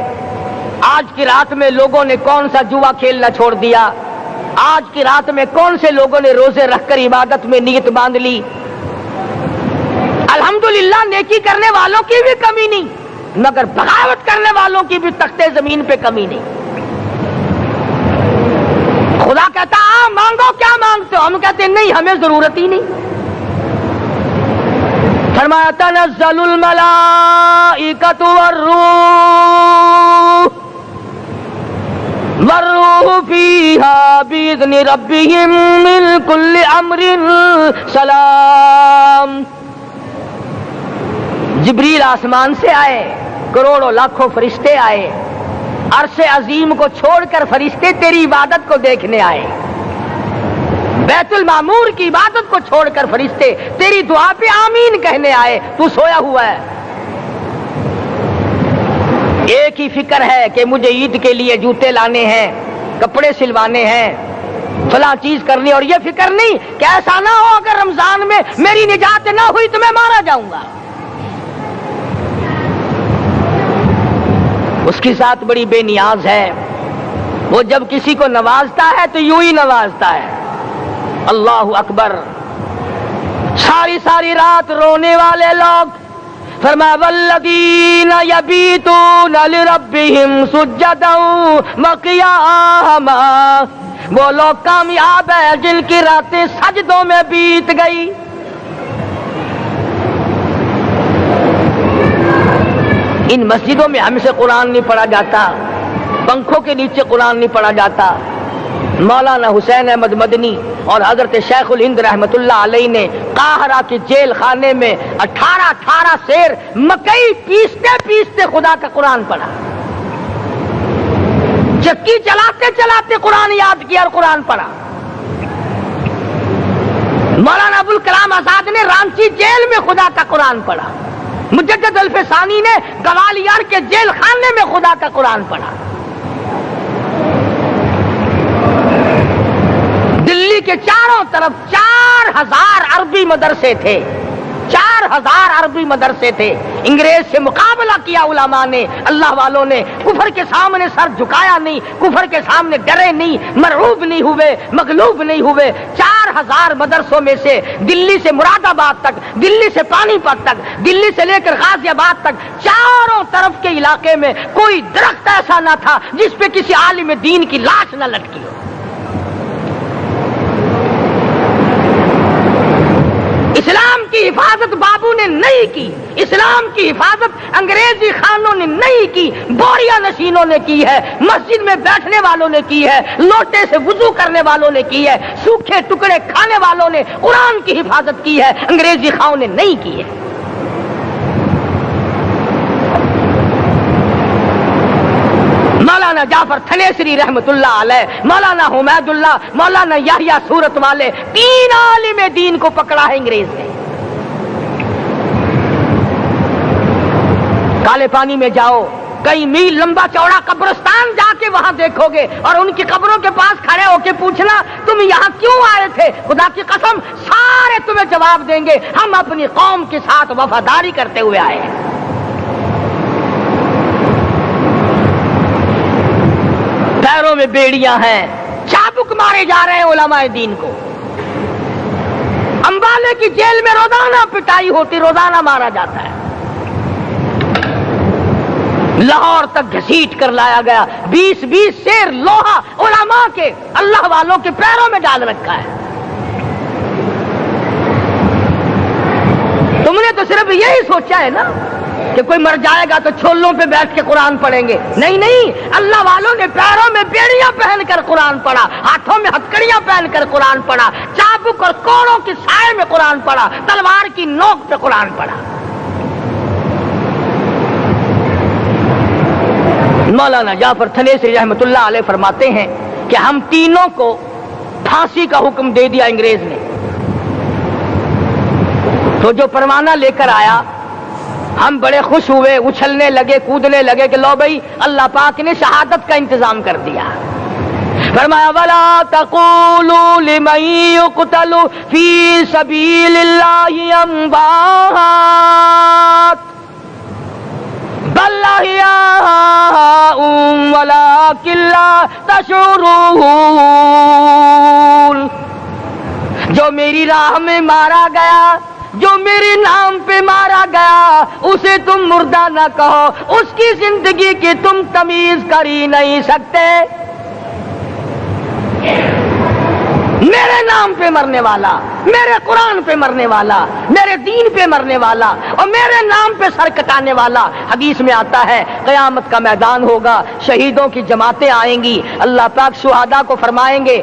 [SPEAKER 1] آج کی رات میں لوگوں نے کون سا جوا کھیلنا چھوڑ دیا، آج کی رات میں کون سے لوگوں نے روزے رکھ کر عبادت میں نیت باندھ لی۔ الحمدللہ نیکی کرنے والوں کی بھی کمی نہیں، مگر بغاوت کرنے والوں کی بھی تختے زمین پہ کمی نہیں۔ خدا کہتا مانگو کیا مانگتے ہو، ہم کہتے نہیں ہمیں ضرورت ہی نہیں۔ فرمایا تنزل الملائکۃ والروح فیہا بإذن ربہم من کل امر سلام۔ جبریل آسمان سے آئے، کروڑوں لاکھوں فرشتے آئے، عرش عظیم کو چھوڑ کر فرشتے تیری عبادت کو دیکھنے آئے، بیت المعمور کی عبادت کو چھوڑ کر فرشتے تیری دعا پہ آمین کہنے آئے، تو سویا ہوا ہے۔ ایک ہی فکر ہے کہ مجھے عید کے لیے جوتے لانے ہیں، کپڑے سلوانے ہیں، فلاں چیز کرنی، اور یہ فکر نہیں کہ ایسا نہ ہو اگر رمضان میں میری نجات نہ ہوئی تو میں مارا جاؤں گا۔ اس کی ذات بڑی بے نیاز ہے، وہ جب کسی کو نوازتا ہے تو یوں ہی نوازتا ہے۔ اللہ اکبر۔ ساری ساری رات رونے والے لوگ، فرمایا والذین یبیتون لربہم سجدا وقیاما، وہ لوگ کامیاب ہیں جن کی راتیں سجدوں میں بیت گئی۔ ان مسجدوں میں ہم سے قرآن نہیں پڑھا جاتا، پنکھوں کے نیچے قرآن نہیں پڑھا جاتا۔ مولانا حسین احمد مدنی اور حضرت شیخ الہند رحمت اللہ علیہ نے قاہرہ کے جیل خانے میں 18 سیر مکئی پیستے پیستے خدا کا قرآن پڑھا، چکی چلاتے چلاتے قرآن یاد کیا اور قرآن پڑھا۔ مولانا ابوالکلام آزاد نے رانچی جیل میں خدا کا قرآن پڑھا، مجدد الفسانی نے گوالیار کے جیل خانے میں خدا کا قرآن پڑھا۔ دلی کے چاروں طرف 4000 عربی مدرسے تھے، 4000 عربی مدرسے تھے۔ انگریز سے مقابلہ کیا علماء نے، اللہ والوں نے، کفر کے سامنے سر جھکایا نہیں، کفر کے سامنے ڈرے نہیں، مرعوب نہیں ہوئے، مغلوب نہیں ہوئے۔ 4000 مدرسوں میں سے دلی سے مراد آباد تک، دلی سے پانی پت تک، دلی سے لے کر غازی آباد تک، چاروں طرف کے علاقے میں کوئی درخت ایسا نہ تھا جس پہ کسی عالم دین کی لاش نہ لٹکی ہو۔ اسلام کی حفاظت بابو نے نہیں کی، اسلام کی حفاظت انگریزی خانوں نے نہیں کی، بوریاں نشینوں نے کی ہے، مسجد میں بیٹھنے والوں نے کی ہے، لوٹے سے وضو کرنے والوں نے کی ہے، سوکھے ٹکڑے کھانے والوں نے قرآن کی حفاظت کی ہے، انگریزی خانوں نے نہیں کی ہے۔ مولانا جعفر تھنیسری رحمت اللہ علیہ، مولانا حمید اللہ، مولانا یحییٰ صورت والے، 3 عالم دین کو پکڑا ہے انگریز نے۔ کالے پانی میں جاؤ، کئی میل لمبا چوڑا قبرستان جا کے وہاں دیکھو گے اور ان کی قبروں کے پاس کھڑے ہو کے پوچھنا تم یہاں کیوں آئے تھے، خدا کی قسم سارے تمہیں جواب دیں گے ہم اپنی قوم کے ساتھ وفاداری کرتے ہوئے آئے ہیں۔ پیروں میں بیڑیاں ہیں، چابک مارے جا رہے ہیں علماء دین کو۔ امبالے کی جیل میں روزانہ پٹائی ہوتی، روزانہ مارا جاتا ہے۔ لاہور تک گھسیٹ کر لایا گیا، 20 سیر لوہا علماء کے، اللہ والوں کے پیروں میں ڈال رکھا ہے۔ تم نے تو صرف یہی سوچا ہے نا کہ کوئی مر جائے گا تو چھولوں پہ بیٹھ کے قرآن پڑھیں گے، نہیں نہیں، اللہ والوں نے پیروں میں بیڑیاں پہن کر قرآن پڑھا، ہاتھوں میں ہتکڑیاں پہن کر قرآن پڑھا، چابک اور کوڑوں کی سائے میں قرآن پڑھا، تلوار کی نوک پہ قرآن پڑھا۔ مولانا جعفر تھنیسری رحمت اللہ علیہ فرماتے ہیں کہ ہم تینوں کو پھانسی کا حکم دے دیا انگریز نے، تو جو پروانہ لے کر آیا ہم بڑے خوش ہوئے، اچھلنے لگے، کودنے لگے کہ لو بھائی اللہ پاک نے شہادت کا انتظام کر دیا۔ فرمایا وَلَا تَقُولُوا لِمَن يُقْتَلُ فِي سَبِيلِ اللَّهِ أَمْوَاتٌ بَلْ أَحْيَاءٌ وَلَٰكِن لَّا تَشْعُرُونَ۔ جو میری راہ میں مارا گیا، جو میرے نام پہ مارا گیا، اسے تم مردہ نہ کہو، اس کی زندگی کی تم تمیز کر ہی نہیں سکتے۔ میرے نام پہ مرنے والا، میرے قرآن پہ مرنے والا، میرے دین پہ مرنے والا اور میرے نام پہ سر کٹانے والا، حدیث میں آتا ہے قیامت کا میدان ہوگا، شہیدوں کی جماعتیں آئیں گی، اللہ پاک شہداء کو فرمائیں گے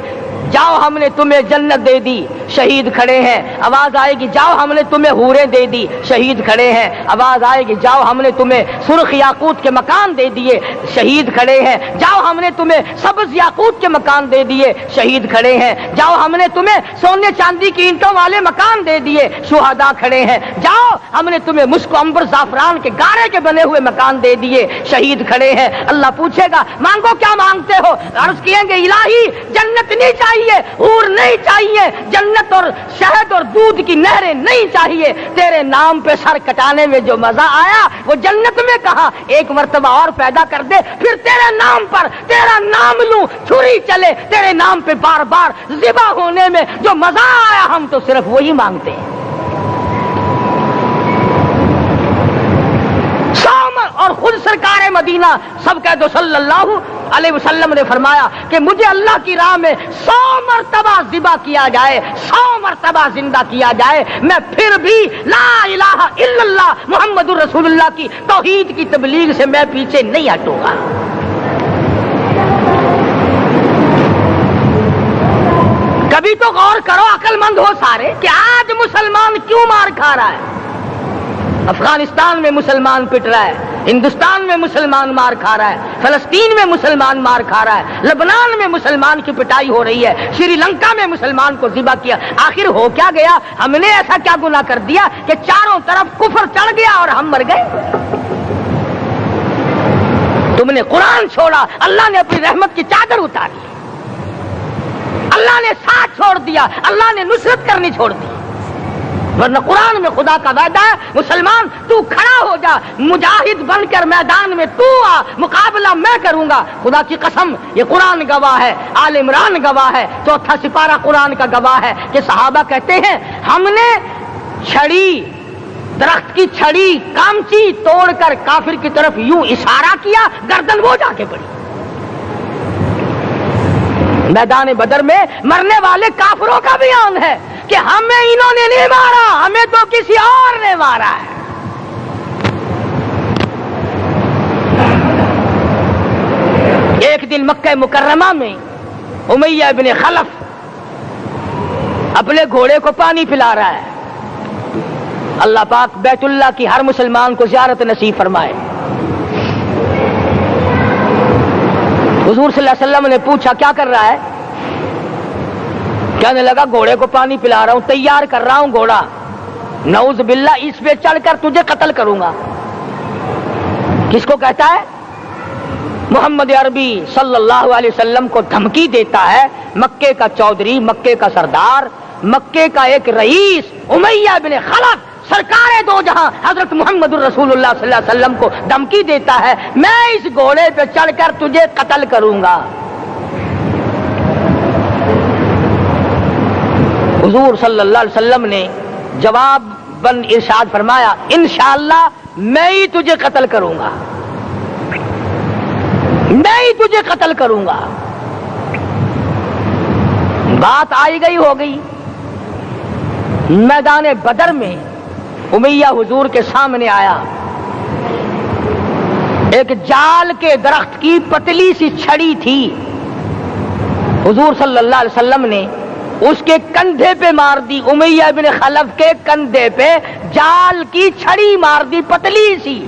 [SPEAKER 1] جاؤ ہم نے تمہیں جنت دے دی، شہید کھڑے ہیں، آواز آئے گی جاؤ ہم نے تمہیں حوریں دے دی، شہید کھڑے ہیں، آواز آئے گی جاؤ ہم نے تمہیں سرخ یاقوت کے مکان دے دیے، شہید کھڑے ہیں، جاؤ ہم نے تمہیں سبز یاقوت کے مکان دے دیے، شہید کھڑے ہیں، جاؤ ہم نے تمہیں سونے چاندی کی اینٹوں والے مکان دے دیے، شہداء کھڑے ہیں، جاؤ ہم نے تمہیں مشک و عنبر زعفران کے گارے کے بنے ہوئے مکان دے دیے، شہید کھڑے ہیں۔ اللہ پوچھے گا مانگو کیا مانگتے ہو، عرض کیے گے الہی جنت نہیں چاہیے، حور نہیں چاہیے، جنت اور شہد اور دودھ کی نہریں نہیں چاہیے، تیرے نام پہ سر کٹانے میں جو مزہ آیا وہ جنت میں کہاں، ایک مرتبہ اور پیدا کر دے پھر تیرے نام پر تیرا نام لوں، چھری چلے تیرے نام پہ بار بار ذبح ہونے میں جو مزہ آیا، ہم تو صرف وہی مانگتے ہیں۔ اور خود سرکار مدینہ سب کہہ دو صلی اللہ علیہ وسلم نے فرمایا کہ مجھے اللہ کی راہ میں 100 مرتبہ ذبح کیا جائے، 100 مرتبہ زندہ کیا جائے، میں پھر بھی لا الہ الا اللہ محمد الرسول اللہ کی توحید کی تبلیغ سے میں پیچھے نہیں ہٹوں گا۔ کبھی تو غور کرو عقل مند ہو سارے کہ آج مسلمان کیوں مار کھا رہا ہے؟ افغانستان میں مسلمان پٹ رہا ہے، ہندوستان میں مسلمان مار کھا رہا ہے، فلسطین میں مسلمان مار کھا رہا ہے، لبنان میں مسلمان کی پٹائی ہو رہی ہے، شری لنکا میں مسلمان کو ذبح کیا، آخر ہو کیا گیا؟ ہم نے ایسا کیا گناہ کر دیا کہ چاروں طرف کفر چڑھ گیا اور ہم مر گئے؟ تم نے قرآن چھوڑا، اللہ نے اپنی رحمت کی چادر اتاری، اللہ نے ساتھ چھوڑ دیا، اللہ نے نصرت کرنی چھوڑ دی، ورنہ قرآن میں خدا کا وعدہ ہے مسلمان تو کھڑا ہو جا، مجاہد بن کر میدان میں تو آ، مقابلہ میں کروں گا۔ خدا کی قسم یہ قرآن گواہ ہے، آل عمران گواہ ہے، 4واں سپارہ قرآن کا گواہ ہے کہ صحابہ کہتے ہیں ہم نے چھڑی، درخت کی چھڑی کامچی توڑ کر کافر کی طرف یوں اشارہ کیا، گردن وہ جا کے پڑی۔ میدان بدر میں مرنے والے کافروں کا بیان ہے کہ ہمیں انہوں نے نہیں مارا، ہمیں تو کسی اور نے مارا ہے۔ ایک دن مکہ مکرمہ میں امیہ ابن خلف اپنے گھوڑے کو پانی پلا رہا ہے. اللہ پاک بیت اللہ کی ہر مسلمان کو زیارت نصیب فرمائے. حضور صلی اللہ علیہ وسلم نے پوچھا کیا کر رہا ہے؟ کہنے لگا گھوڑے کو پانی پلا رہا ہوں, تیار کر رہا ہوں گھوڑا, نعوذ باللہ اس پہ چڑھ کر تجھے قتل کروں گا. کس کو کہتا ہے؟ محمد عربی صلی اللہ علیہ وسلم کو دھمکی دیتا ہے. مکے کا چودھری, مکے کا سردار, مکے کا ایک رئیس امیہ بن خلف سرکار دو جہاں حضرت محمد الرسول اللہ صلی اللہ علیہ وسلم کو دھمکی دیتا ہے میں اس گھوڑے پہ چڑھ کر تجھے قتل کروں گا. حضور صلی اللہ علیہ وسلم نے جواب بن ارشاد فرمایا انشاءاللہ میں ہی تجھے قتل کروں گا, میں ہی تجھے قتل کروں گا. بات آئی گئی ہو گئی. میدان بدر میں امیہ حضور کے سامنے آیا. ایک جال کے درخت کی پتلی سی چھڑی تھی. حضور صلی اللہ علیہ وسلم نے اس کے کندھے پہ مار دی. امیہ بن خلف کے کندھے پہ جال کی چھڑی مار دی, پتلی سی.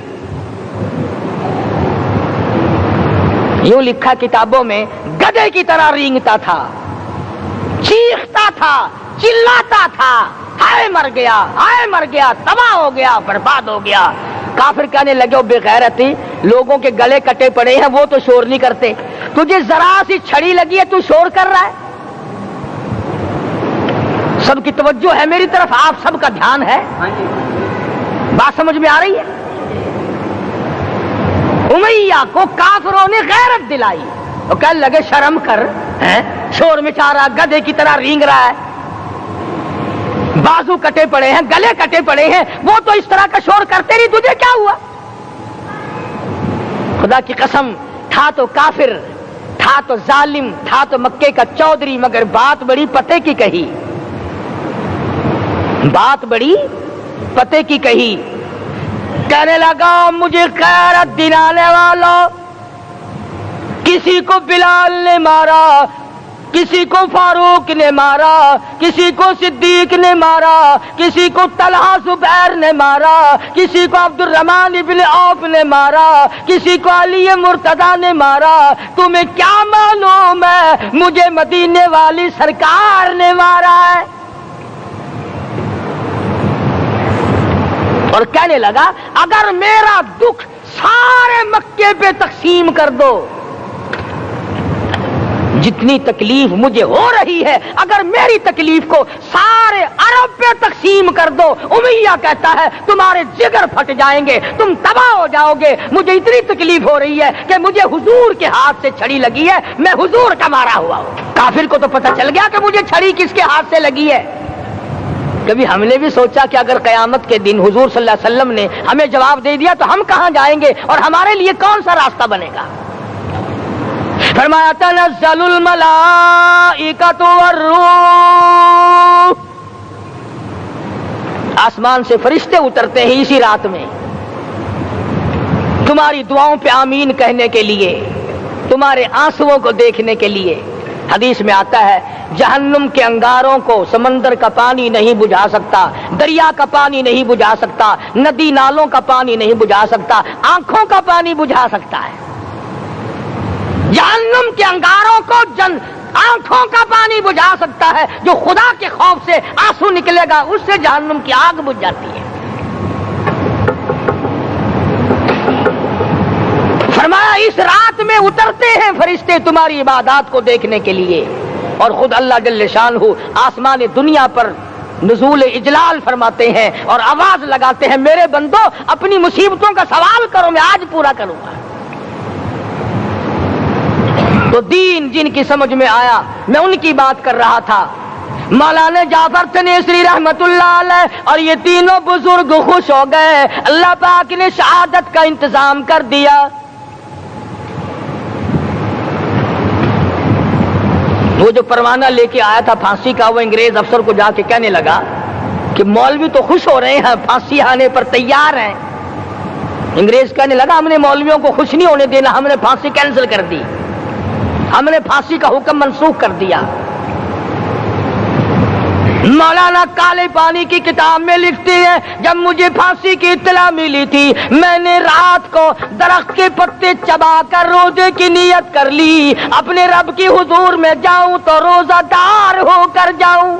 [SPEAKER 1] یوں لکھا کتابوں میں گدھے کی طرح رینگتا تھا, چیختا تھا, چلاتا تھا, ہائے مر گیا, ہائے مر گیا, تباہ ہو گیا, برباد ہو گیا. کافر کہنے لگے او بے غیرتی, لوگوں کے گلے کٹے پڑے ہیں وہ تو شور نہیں کرتے, تجھے ذرا سی چھڑی لگی ہے تو شور کر رہا ہے. سب کی توجہ ہے میری طرف, آپ سب کا دھیان ہے, بات سمجھ میں آ رہی ہے؟ امیہ کو کافروں نے غیرت دلائی. وہ کہنے لگے شرم کر, شور مچا رہا, گدھے کی طرح رینگ رہا ہے, بازو کٹے پڑے ہیں, گلے کٹے پڑے ہیں, وہ تو اس طرح کا شور کرتے نہیں, تجھے کیا ہوا؟ خدا کی قسم, تھا تو کافر, تھا تو ظالم, تھا تو مکے کا چودھری, مگر بات بڑی پتے کی کہی, بات بڑی پتے کی کہی. کہنے لگا مجھے غیرت دلانے والوں, کسی کو بلال نے مارا, کسی کو فاروق نے مارا, کسی کو صدیق نے مارا, کسی کو طلحہ زبیر نے مارا, کسی کو عبد الرحمن ابن عوف نے مارا, کسی کو علی مرتضی نے مارا, تمہیں کیا معلوم ہے مجھے مدینے والی سرکار نے مارا ہے. اور کہنے لگا اگر میرا دکھ سارے مکے پہ تقسیم کر دو, جتنی تکلیف مجھے ہو رہی ہے اگر میری تکلیف کو سارے عرب پہ تقسیم کر دو, امیہ کہتا ہے تمہارے جگر پھٹ جائیں گے, تم تباہ ہو جاؤ گے. مجھے اتنی تکلیف ہو رہی ہے کہ مجھے حضور کے ہاتھ سے چھڑی لگی ہے, میں حضور کا مارا ہوا ہوں. کافر کو تو پتہ چل گیا کہ مجھے چھڑی کس کے ہاتھ سے لگی ہے. کبھی ہم نے بھی سوچا کہ اگر قیامت کے دن حضور صلی اللہ علیہ وسلم نے ہمیں جواب دے دیا تو ہم کہاں جائیں گے اور ہمارے لیے کون سا راستہ بنے گا؟ فرمایا تنزل الملائکۃ والروح, آسمان سے فرشتے اترتے ہیں اسی رات میں تمہاری دعاؤں پہ آمین کہنے کے لیے, تمہارے آنسوؤں کو دیکھنے کے لیے. حدیث میں آتا ہے جہنم کے انگاروں کو سمندر کا پانی نہیں بجھا سکتا, دریا کا پانی نہیں بجھا سکتا, ندی نالوں کا پانی نہیں بجھا سکتا, آنکھوں کا پانی بجھا سکتا ہے. جہنم کے انگاروں کو آنکھوں کا پانی بجھا سکتا ہے, جو خدا کے خوف سے آنسو نکلے گا اس سے جہنم کی آگ بجھ جاتی ہے. فرمایا اس رات میں اترتے ہیں فرشتے تمہاری عبادات کو دیکھنے کے لیے, اور خود اللہ جل شانہ آسمان دنیا پر نزول اجلال فرماتے ہیں اور آواز لگاتے ہیں میرے بندو اپنی مصیبتوں کا سوال کرو, میں آج پورا کروں گا. تو دین جن کی سمجھ میں آیا میں ان کی بات کر رہا تھا. مولانا جعفر تنیسری رحمت اللہ علیہ اور یہ تینوں بزرگ خوش ہو گئے, اللہ پاک نے شہادت کا انتظام کر دیا. وہ جو پروانہ لے کے آیا تھا پھانسی کا, وہ انگریز افسر کو جا کے کہنے لگا کہ مولوی تو خوش ہو رہے ہیں, پھانسی آنے پر تیار ہیں. انگریز کہنے لگا ہم نے مولویوں کو خوش نہیں ہونے دینا, ہم نے پھانسی کینسل کر دی. ہم نے پھانسی کا حکم منسوخ کر دیا۔ مولانا کالے پانی کی کتاب میں لکھتی ہے جب مجھے پھانسی کی اطلاع ملی تھی میں نے رات کو درخت کے پتے چبا کر روزے کی نیت کر لی، اپنے رب کی حضور میں جاؤں تو روزہ دار ہو کر جاؤں۔